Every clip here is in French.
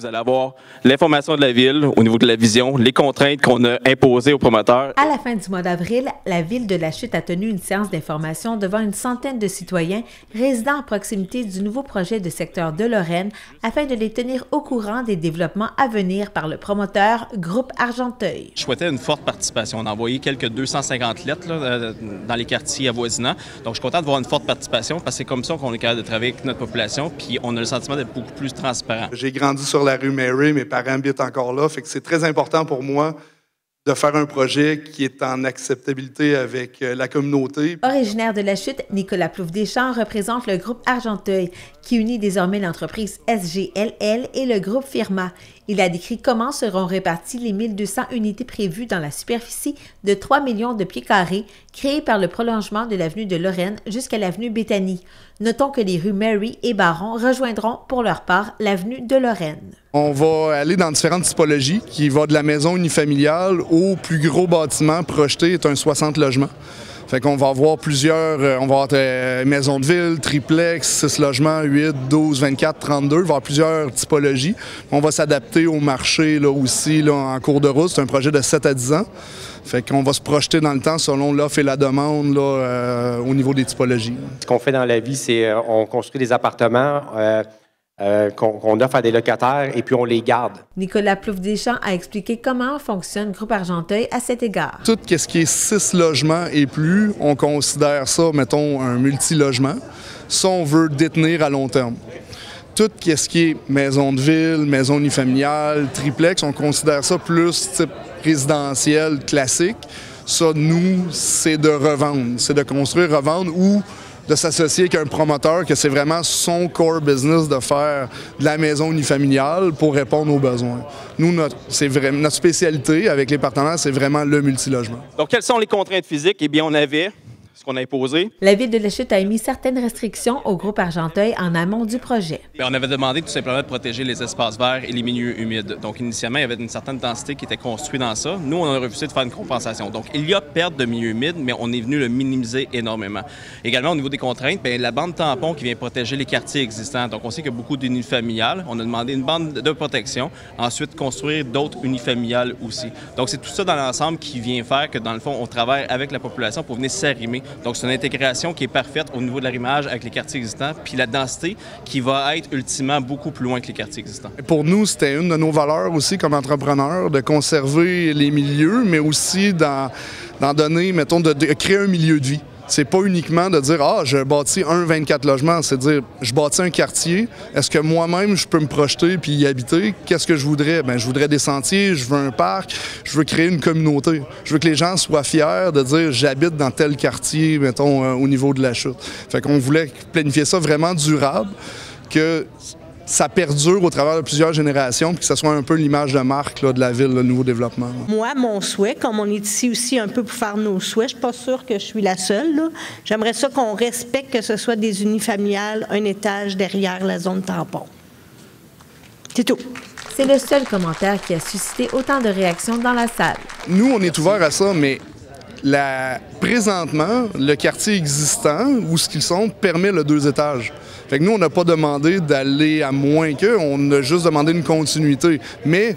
Vous allez avoir l'information de la Ville au niveau de la vision, les contraintes qu'on a imposées aux promoteurs. À la fin du mois d'avril, la Ville de La Chute a tenu une séance d'information devant une centaine de citoyens résidant à proximité du nouveau projet de secteur de Lorraine afin de les tenir au courant des développements à venir par le promoteur Groupe Argenteuil. Je souhaitais une forte participation. On a envoyé quelques 250 lettres là, dans les quartiers avoisinants. Donc, je suis content de voir une forte participation parce que c'est comme ça qu'on est capable de travailler avec notre population puis on a le sentiment d'être beaucoup plus transparent. J'ai grandi sur la rue Mary, mes parents habitent encore là, fait que c'est très important pour moi de faire un projet qui est en acceptabilité avec la communauté. Originaire de La Chute, Nicolas Plouffe-Deschamps représente le groupe Argenteuil, qui unit désormais l'entreprise SGLL et le groupe Firma. Il a décrit comment seront réparties les 1200 unités prévues dans la superficie de 3 millions de pieds carrés, créée par le prolongement de l'avenue de Lorraine jusqu'à l'avenue Béthanie. Notons que les rues Mary et Baron rejoindront pour leur part l'avenue de Lorraine. On va aller dans différentes typologies, qui va de la maison unifamiliale au plus gros bâtiment projeté, est un 60 logements. Fait qu'on va avoir plusieurs, on va avoir maisons de ville, triplex, 6 logements, 8, 12, 24, 32, il va y avoir plusieurs typologies. On va s'adapter au marché là, aussi là, en cours de route, c'est un projet de 7 à 10 ans. Fait qu'on va se projeter dans le temps selon l'offre et la demande là, au niveau des typologies. Ce qu'on fait dans la vie, c'est on construit des appartements qu'on offre à des locataires et puis on les garde. Nicolas Plouffe-Deschamps a expliqué comment fonctionne Groupe Argenteuil à cet égard. Tout ce qui est 6 logements et plus, on considère ça, mettons, un multilogement. Ça, on veut détenir à long terme. Tout ce qui est maison de ville, maison unifamiliale, triplex, on considère ça plus type résidentiel classique. Ça, nous, c'est de revendre. C'est de construire, revendre ou de s'associer avec un promoteur que c'est vraiment son core business de faire de la maison unifamiliale pour répondre aux besoins. Nous, notre spécialité avec les partenaires, c'est vraiment le multilogement. Donc, quelles sont les contraintes physiques? Eh bien, on avait ce qu'on a imposé. La Ville de La Chute a émis certaines restrictions au groupe Argenteuil en amont du projet. Bien, on avait demandé tout simplement de protéger les espaces verts et les milieux humides. Donc, initialement, il y avait une certaine densité qui était construite dans ça. Nous, on a refusé de faire une compensation. Donc, il y a perte de milieux humides, mais on est venu le minimiser énormément. Également, au niveau des contraintes, bien, la bande tampon qui vient protéger les quartiers existants. Donc, on sait qu'il y a beaucoup d'unifamiliales. On a demandé une bande de protection. Ensuite, construire d'autres unifamiliales aussi. Donc, c'est tout ça dans l'ensemble qui vient faire que, dans le fond, on travaille avec la population pour venir s'arrimer. Donc, c'est une intégration qui est parfaite au niveau de l'arrimage avec les quartiers existants, puis la densité qui va être ultimement beaucoup plus loin que les quartiers existants. Pour nous, c'était une de nos valeurs aussi comme entrepreneurs, de conserver les milieux, mais aussi d'en donner, mettons, de créer un milieu de vie. C'est pas uniquement de dire « Ah, je bâtis un 24 logements », c'est de dire « Je bâtis un quartier, est-ce que moi-même, je peux me projeter puis y habiter? Qu'est-ce que je voudrais? » Bien, je voudrais des sentiers, je veux un parc, je veux créer une communauté. Je veux que les gens soient fiers de dire « J'habite dans tel quartier, mettons, au niveau de La Chute. » Fait qu'on voulait planifier ça vraiment durable, que ça perdure au travers de plusieurs générations, puis que ce soit un peu l'image de marque là, de la ville, le nouveau développement. Moi, mon souhait, comme on est ici aussi un peu pour faire nos souhaits, je ne suis pas sûre que je suis la seule. J'aimerais ça qu'on respecte que ce soit des unifamiliales, un étage derrière la zone tampon. C'est tout. C'est le seul commentaire qui a suscité autant de réactions dans la salle. Nous, on est ouverts à ça, mais présentement, le quartier existant, où ce qu'ils sont, permet le 2 étages. Fait que nous, on n'a pas demandé d'aller à moins qu'eux, on a juste demandé une continuité. Mais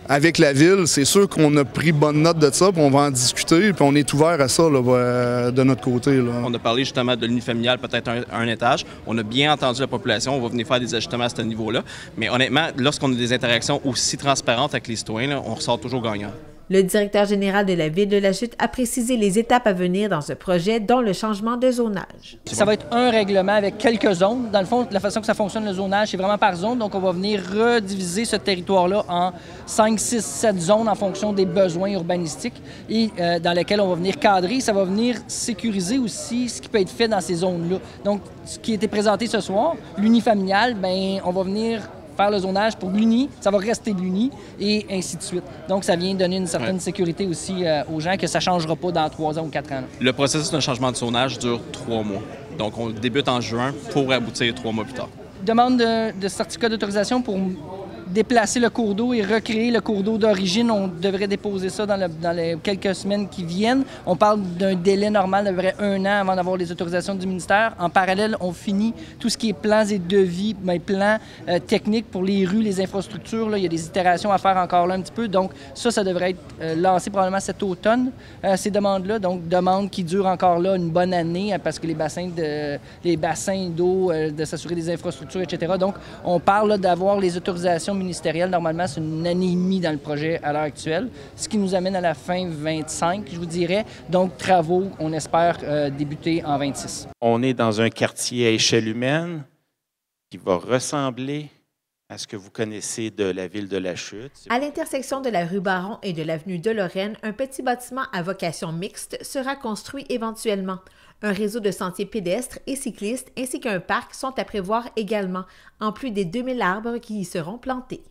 avec la Ville, c'est sûr qu'on a pris bonne note de ça, puis on va en discuter, puis on est ouvert à ça là, de notre côté. Là. On a parlé justement de l'unifamilial, peut-être un étage. On a bien entendu la population, on va venir faire des ajustements à ce niveau-là. Mais honnêtement, lorsqu'on a des interactions aussi transparentes avec les citoyens, là, on ressort toujours gagnant. Le directeur général de la Ville de La Chute a précisé les étapes à venir dans ce projet, dont le changement de zonage. Ça va être un règlement avec quelques zones. Dans le fond, la façon que ça fonctionne, le zonage, c'est vraiment par zone. Donc, on va venir rediviser ce territoire-là en 5, 6, 7 zones en fonction des besoins urbanistiques et dans lesquels on va venir cadrer. Ça va venir sécuriser aussi ce qui peut être fait dans ces zones-là. Donc, ce qui a été présenté ce soir, l'unifamilial, bien, on va venir faire le zonage pour l'uni, ça va rester de l'uni, et ainsi de suite. Donc, ça vient donner une certaine sécurité aussi aux gens que ça ne changera pas dans 3 ans ou 4 ans. Le processus d'un changement de zonage dure 3 mois. Donc, on débute en juin pour aboutir 3 mois plus tard. Demande de certificat d'autorisation pour déplacer le cours d'eau et recréer le cours d'eau d'origine. On devrait déposer ça dans les quelques semaines qui viennent. On parle d'un délai normal d'à peu près 1 an avant d'avoir les autorisations du ministère. En parallèle, on finit tout ce qui est plans et devis, plans techniques pour les rues, les infrastructures. Là, il y a des itérations à faire encore là un petit peu. Donc ça devrait être lancé probablement cet automne, ces demandes-là. Donc demandes qui durent encore là une bonne année parce que les bassins d'eau, de s'assurer des infrastructures, etc. Donc, on parle là, d'avoir les autorisations ministérielles. Normalement, c'est 1 année et demie dans le projet à l'heure actuelle, ce qui nous amène à la fin 25, je vous dirais. Donc, travaux, on espère débuter en 26. On est dans un quartier à échelle humaine qui va ressembler à ce que vous connaissez de la ville de La Chute. À l'intersection de la rue Baron et de l'avenue de Lorraine, un petit bâtiment à vocation mixte sera construit éventuellement. Un réseau de sentiers pédestres et cyclistes ainsi qu'un parc sont à prévoir également, en plus des 2000 arbres qui y seront plantés.